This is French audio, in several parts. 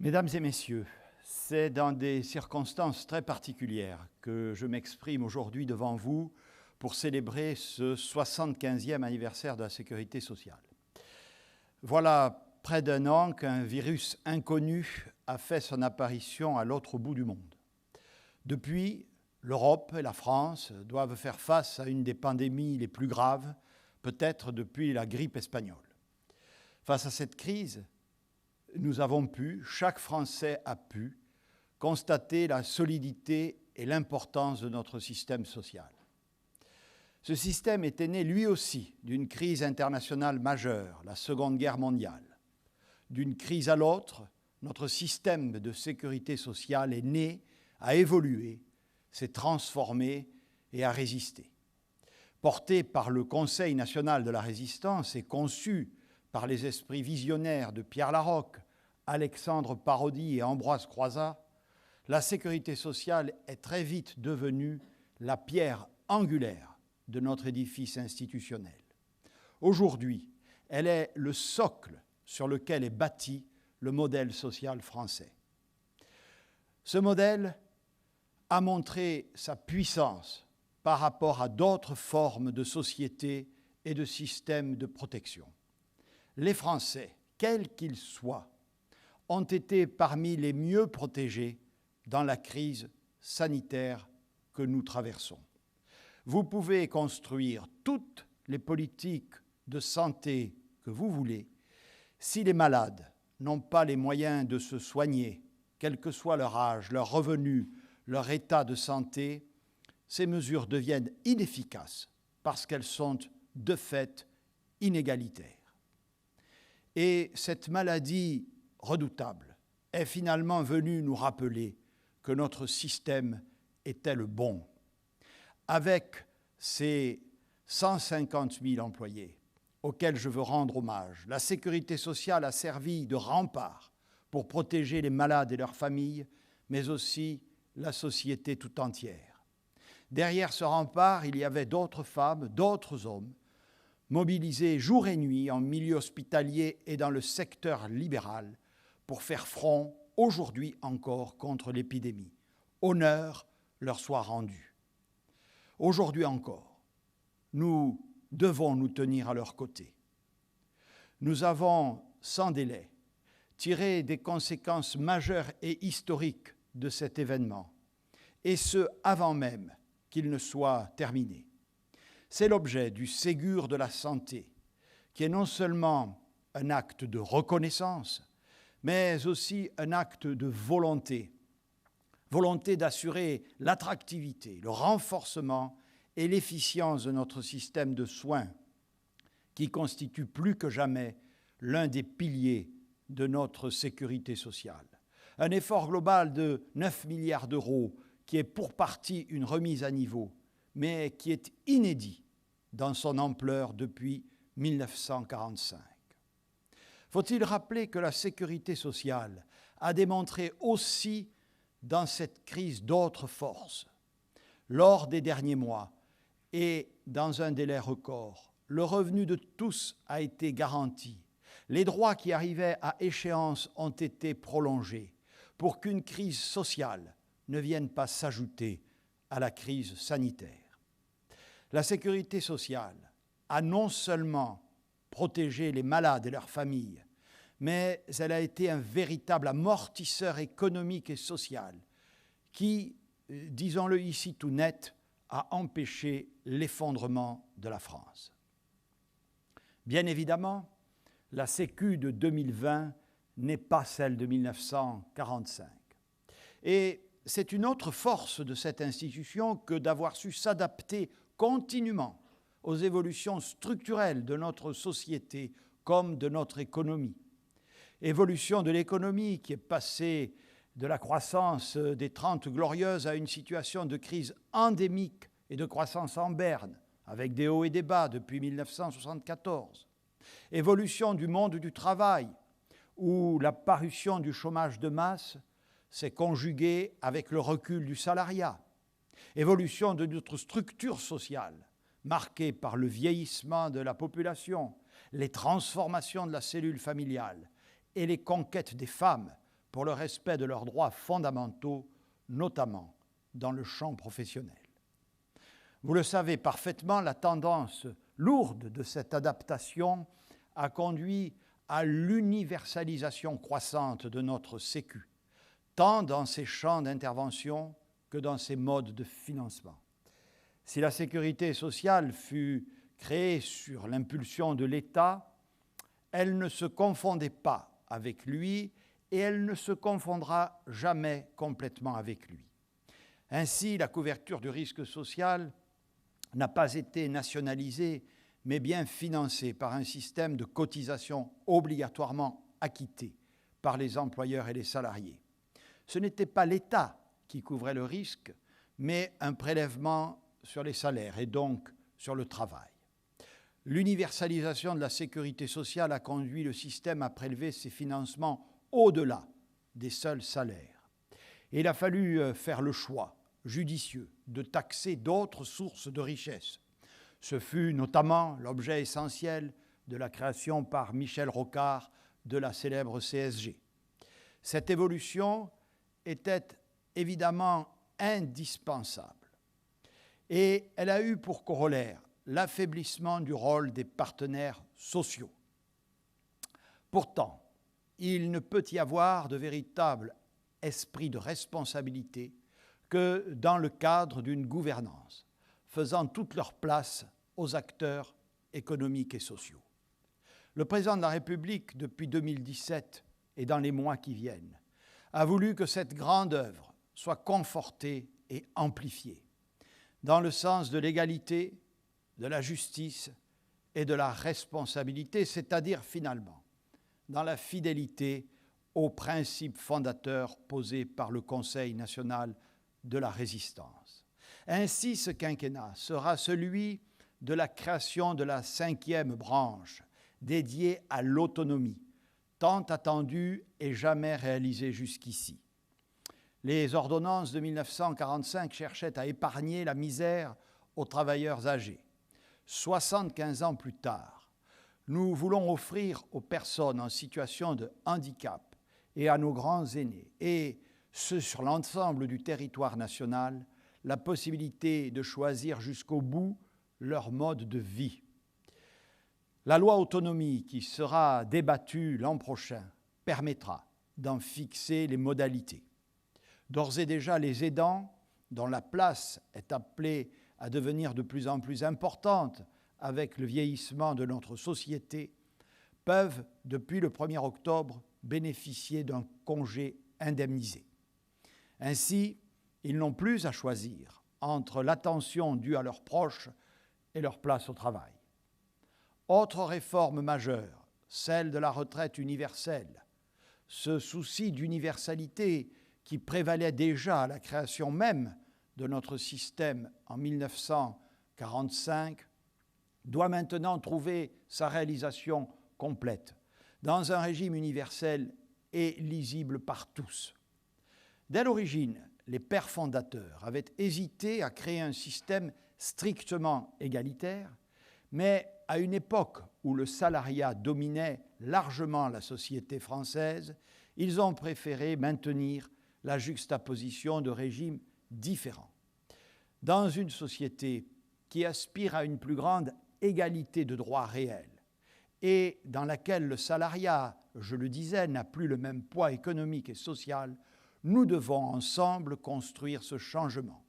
Mesdames et messieurs, c'est dans des circonstances très particulières que je m'exprime aujourd'hui devant vous pour célébrer ce 75e anniversaire de la sécurité sociale. Voilà près d'un an qu'un virus inconnu a fait son apparition à l'autre bout du monde. Depuis, l'Europe et la France doivent faire face à une des pandémies les plus graves, peut-être depuis la grippe espagnole. Face à cette crise, nous avons pu, chaque Français a pu, constater la solidité et l'importance de notre système social. Ce système était né lui aussi d'une crise internationale majeure, la Seconde Guerre mondiale. D'une crise à l'autre, notre système de sécurité sociale est né, a évolué, s'est transformé et a résisté. Porté par le Conseil national de la résistance et conçu par les esprits visionnaires de Pierre Laroque, Alexandre Parodi et Ambroise Croizat, la sécurité sociale est très vite devenue la pierre angulaire de notre édifice institutionnel. Aujourd'hui, elle est le socle sur lequel est bâti le modèle social français. Ce modèle a montré sa puissance par rapport à d'autres formes de société et de systèmes de protection. Les Français, quels qu'ils soient, ont été parmi les mieux protégés dans la crise sanitaire que nous traversons. Vous pouvez construire toutes les politiques de santé que vous voulez. Si les malades n'ont pas les moyens de se soigner, quel que soit leur âge, leur revenu, leur état de santé, ces mesures deviennent inefficaces parce qu'elles sont de fait inégalitaires. Et cette maladie redoutable est finalement venue nous rappeler que notre système était le bon. Avec ces 150 000 employés auxquels je veux rendre hommage, la sécurité sociale a servi de rempart pour protéger les malades et leurs familles, mais aussi la société tout entière. Derrière ce rempart, il y avait d'autres femmes, d'autres hommes, mobilisés jour et nuit en milieu hospitalier et dans le secteur libéral pour faire front, aujourd'hui encore, contre l'épidémie. Honneur leur soit rendu. Aujourd'hui encore, nous devons nous tenir à leur côté. Nous avons, sans délai, tiré des conséquences majeures et historiques de cet événement, et ce, avant même qu'il ne soit terminé. C'est l'objet du Ségur de la santé, qui est non seulement un acte de reconnaissance, mais aussi un acte de volonté d'assurer l'attractivité, le renforcement et l'efficience de notre système de soins, qui constitue plus que jamais l'un des piliers de notre sécurité sociale. Un effort global de 9 milliards d'euros, qui est pour partie une remise à niveau, mais qui est inédit dans son ampleur depuis 1945. Faut-il rappeler que la sécurité sociale a démontré aussi dans cette crise d'autres forces. Lors des derniers mois et dans un délai record, le revenu de tous a été garanti. Les droits qui arrivaient à échéance ont été prolongés pour qu'une crise sociale ne vienne pas s'ajouter à la crise sanitaire. La sécurité sociale a non seulement protégé les malades et leurs familles, mais elle a été un véritable amortisseur économique et social qui, disons-le ici tout net, a empêché l'effondrement de la France. Bien évidemment, la Sécu de 2020 n'est pas celle de 1945. Et c'est une autre force de cette institution que d'avoir su s'adapter continuellement aux évolutions structurelles de notre société comme de notre économie. Évolution de l'économie qui est passée de la croissance des 30 glorieuses à une situation de crise endémique et de croissance en berne, avec des hauts et des bas depuis 1974. Évolution du monde du travail, où la parution du chômage de masse s'est conjuguée avec le recul du salariat. Évolution de notre structure sociale, marquée par le vieillissement de la population, les transformations de la cellule familiale et les conquêtes des femmes pour le respect de leurs droits fondamentaux, notamment dans le champ professionnel. Vous le savez parfaitement, la tendance lourde de cette adaptation a conduit à l'universalisation croissante de notre Sécu, tant dans ses champs d'intervention que dans ses modes de financement. Si la sécurité sociale fut créée sur l'impulsion de l'État, elle ne se confondait pas avec lui et elle ne se confondra jamais complètement avec lui. Ainsi, la couverture du risque social n'a pas été nationalisée, mais bien financée par un système de cotisation obligatoirement acquitté par les employeurs et les salariés. Ce n'était pas l'État qui couvrait le risque, mais un prélèvement sur les salaires et donc sur le travail. L'universalisation de la sécurité sociale a conduit le système à prélever ses financements au-delà des seuls salaires. Et il a fallu faire le choix judicieux de taxer d'autres sources de richesse. Ce fut notamment l'objet essentiel de la création par Michel Rocard de la célèbre CSG. Cette évolution était évidemment indispensable et elle a eu pour corollaire l'affaiblissement du rôle des partenaires sociaux. Pourtant, il ne peut y avoir de véritable esprit de responsabilité que dans le cadre d'une gouvernance, faisant toute leur place aux acteurs économiques et sociaux. Le président de la République, depuis 2017 et dans les mois qui viennent, a voulu que cette grande œuvre soit confortée et amplifiée, dans le sens de l'égalité, de la justice et de la responsabilité, c'est-à-dire finalement dans la fidélité aux principes fondateurs posés par le Conseil national de la résistance. Ainsi, ce quinquennat sera celui de la création de la 5e branche dédiée à l'autonomie, tant attendue et jamais réalisée jusqu'ici. Les ordonnances de 1945 cherchaient à épargner la misère aux travailleurs âgés. 75 ans plus tard, nous voulons offrir aux personnes en situation de handicap et à nos grands aînés, et ce sur l'ensemble du territoire national, la possibilité de choisir jusqu'au bout leur mode de vie. La loi autonomie qui sera débattue l'an prochain permettra d'en fixer les modalités. D'ores et déjà, les aidants, dont la place est appelée à devenir de plus en plus importante avec le vieillissement de notre société, peuvent, depuis le 1er octobre, bénéficier d'un congé indemnisé. Ainsi, ils n'ont plus à choisir entre l'attention due à leurs proches et leur place au travail. Autre réforme majeure, celle de la retraite universelle. Ce souci d'universalité qui prévalait déjà à la création même de notre système en 1945 doit maintenant trouver sa réalisation complète dans un régime universel et lisible par tous. Dès l'origine, les pères fondateurs avaient hésité à créer un système strictement égalitaire, mais à une époque où le salariat dominait largement la société française, ils ont préféré maintenir la juxtaposition de régimes différents. Dans une société qui aspire à une plus grande égalité de droits réels et dans laquelle le salariat, je le disais, n'a plus le même poids économique et social, nous devons ensemble construire ce changement.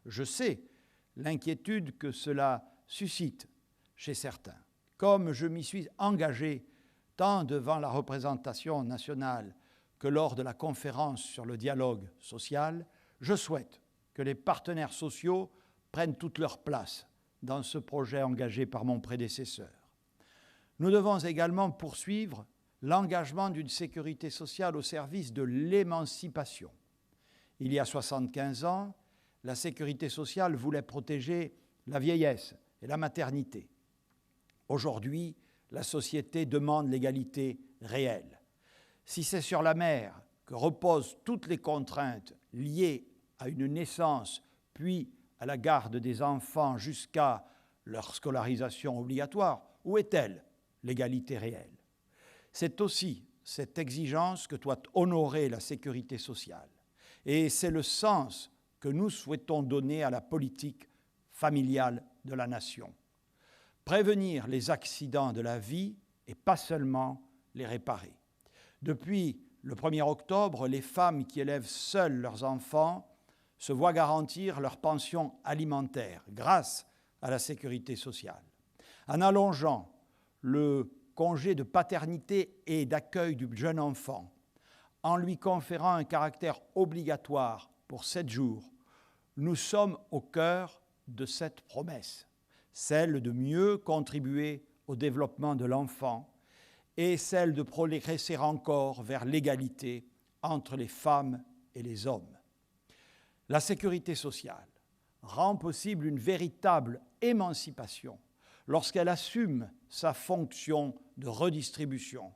Je sais l'inquiétude que cela suscite chez certains. Comme je m'y suis engagé tant devant la représentation nationale que lors de la conférence sur le dialogue social, je souhaite que les partenaires sociaux prennent toute leur place dans ce projet engagé par mon prédécesseur. Nous devons également poursuivre l'engagement d'une sécurité sociale au service de l'émancipation. Il y a 75 ans, la sécurité sociale voulait protéger la vieillesse et la maternité. Aujourd'hui, la société demande l'égalité réelle. Si c'est sur la mère que reposent toutes les contraintes liées à une naissance, puis à la garde des enfants jusqu'à leur scolarisation obligatoire, où est-elle, l'égalité réelle ? C'est aussi cette exigence que doit honorer la sécurité sociale. Et c'est le sens que nous souhaitons donner à la politique familiale de la nation. Prévenir les accidents de la vie et pas seulement les réparer. Depuis le 1er octobre, les femmes qui élèvent seules leurs enfants se voient garantir leur pension alimentaire grâce à la sécurité sociale. En allongeant le congé de paternité et d'accueil du jeune enfant, en lui conférant un caractère obligatoire pour 7 jours, nous sommes au cœur de cette promesse, celle de mieux contribuer au développement de l'enfant et celle de progresser encore vers l'égalité entre les femmes et les hommes. La sécurité sociale rend possible une véritable émancipation lorsqu'elle assume sa fonction de redistribution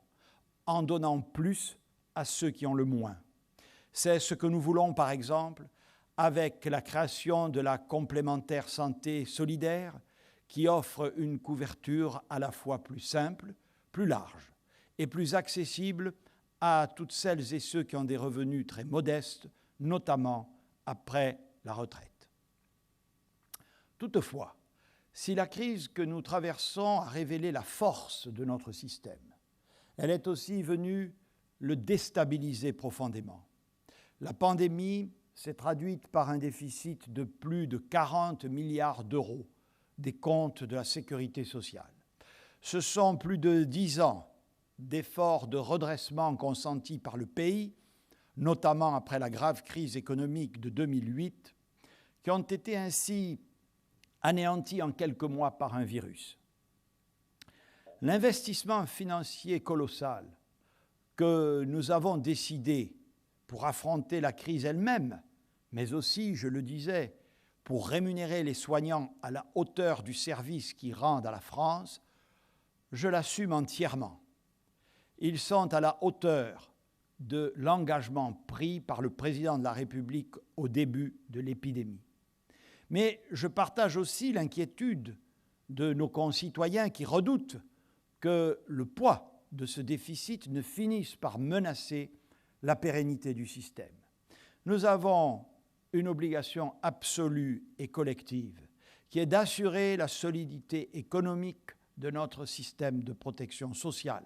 en donnant plus à ceux qui ont le moins. C'est ce que nous voulons, par exemple, avec la création de la complémentaire santé solidaire qui offre une couverture à la fois plus simple, plus large et plus accessible à toutes celles et ceux qui ont des revenus très modestes, notamment après la retraite. Toutefois, si la crise que nous traversons a révélé la force de notre système, elle est aussi venue le déstabiliser profondément. La pandémie s'est traduite par un déficit de plus de 40 milliards d'euros des comptes de la sécurité sociale. Ce sont plus de 10 ans d'efforts de redressement consentis par le pays, notamment après la grave crise économique de 2008, qui ont été ainsi anéantis en quelques mois par un virus. L'investissement financier colossal que nous avons décidé pour affronter la crise elle-même, mais aussi, je le disais, pour rémunérer les soignants à la hauteur du service qu'ils rendent à la France, je l'assume entièrement. Ils sont à la hauteur de l'engagement pris par le président de la République au début de l'épidémie. Mais je partage aussi l'inquiétude de nos concitoyens qui redoutent que le poids de ce déficit ne finisse par menacer la pérennité du système. Nous avons une obligation absolue et collective qui est d'assurer la solidité économique de notre système de protection sociale,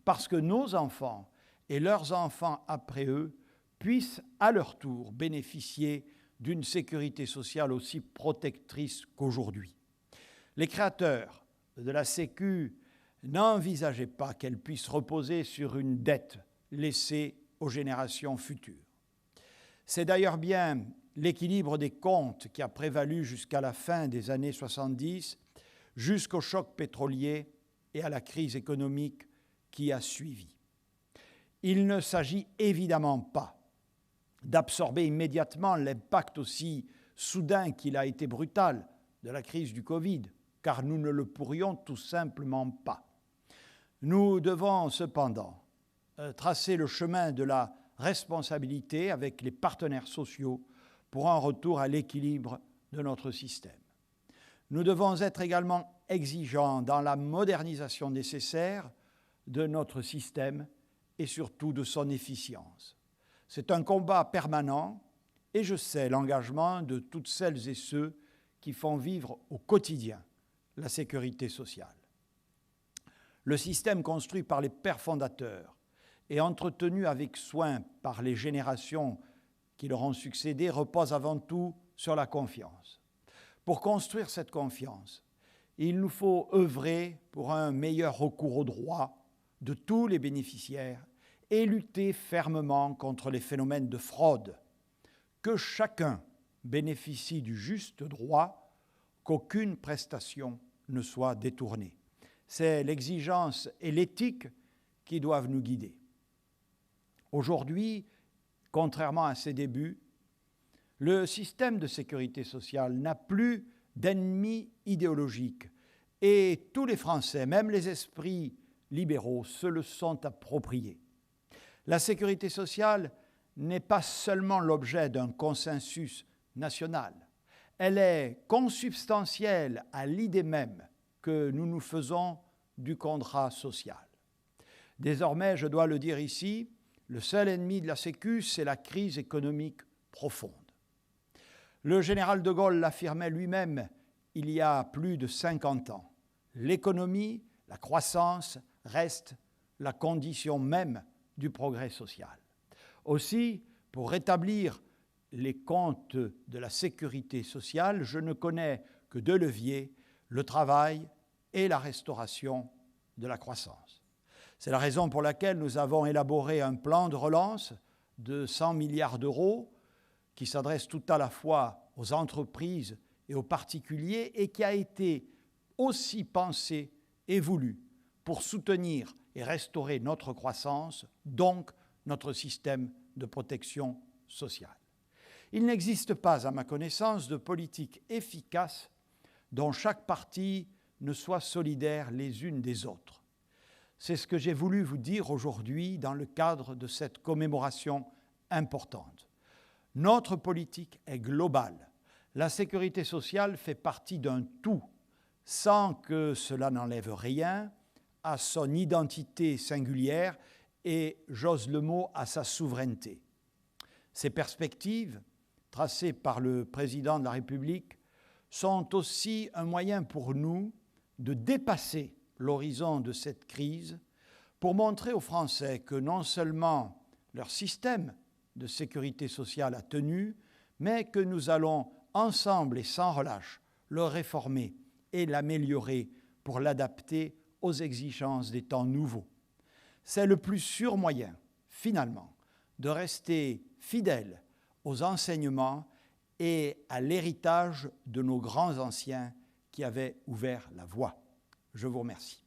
parce que nos enfants et leurs enfants après eux puissent à leur tour bénéficier d'une sécurité sociale aussi protectrice qu'aujourd'hui. Les créateurs de la Sécu n'envisageaient pas qu'elle puisse reposer sur une dette laissée aux générations futures. C'est d'ailleurs bien l'équilibre des comptes qui a prévalu jusqu'à la fin des années 70, jusqu'au choc pétrolier et à la crise économique qui a suivi. Il ne s'agit évidemment pas d'absorber immédiatement l'impact aussi soudain qu'il a été brutal de la crise du Covid, car nous ne le pourrions tout simplement pas. Nous devons cependant tracer le chemin de la responsabilité avec les partenaires sociaux pour un retour à l'équilibre de notre système. Nous devons être également exigeants dans la modernisation nécessaire de notre système et surtout de son efficience. C'est un combat permanent et je sais l'engagement de toutes celles et ceux qui font vivre au quotidien la sécurité sociale. Le système construit par les pères fondateurs et entretenu avec soin par les générations qui leur ont succédé repose avant tout sur la confiance. Pour construire cette confiance, il nous faut œuvrer pour un meilleur recours aux droits de tous les bénéficiaires et lutter fermement contre les phénomènes de fraude. Que chacun bénéficie du juste droit, qu'aucune prestation ne soit détournée. C'est l'exigence et l'éthique qui doivent nous guider. Aujourd'hui, contrairement à ses débuts, le système de sécurité sociale n'a plus d'ennemis idéologiques et tous les Français, même les esprits libéraux, se le sont appropriés. La sécurité sociale n'est pas seulement l'objet d'un consensus national, elle est consubstantielle à l'idée même que nous nous faisons du contrat social. Désormais, je dois le dire ici, le seul ennemi de la Sécu, c'est la crise économique profonde. Le général de Gaulle l'affirmait lui-même il y a plus de 50 ans. L'économie, la croissance restent la condition même du progrès social. Aussi, pour rétablir les comptes de la sécurité sociale, je ne connais que deux leviers, le travail et la restauration de la croissance. C'est la raison pour laquelle nous avons élaboré un plan de relance de 100 milliards d'euros qui s'adresse tout à la fois aux entreprises et aux particuliers et qui a été aussi pensé et voulu pour soutenir et restaurer notre croissance, donc notre système de protection sociale. Il n'existe pas, à ma connaissance, de politique efficace dont chaque partie ne soit solidaire les unes des autres. C'est ce que j'ai voulu vous dire aujourd'hui dans le cadre de cette commémoration importante. Notre politique est globale. La sécurité sociale fait partie d'un tout, sans que cela n'enlève rien à son identité singulière et, j'ose le mot, à sa souveraineté. Ces perspectives, tracées par le président de la République, sont aussi un moyen pour nous de dépasser l'horizon de cette crise pour montrer aux Français que non seulement leur système de sécurité sociale a tenu, mais que nous allons ensemble et sans relâche le réformer et l'améliorer pour l'adapter aux exigences des temps nouveaux. C'est le plus sûr moyen, finalement, de rester fidèle aux enseignements et à l'héritage de nos grands anciens qui avaient ouvert la voie. Je vous remercie.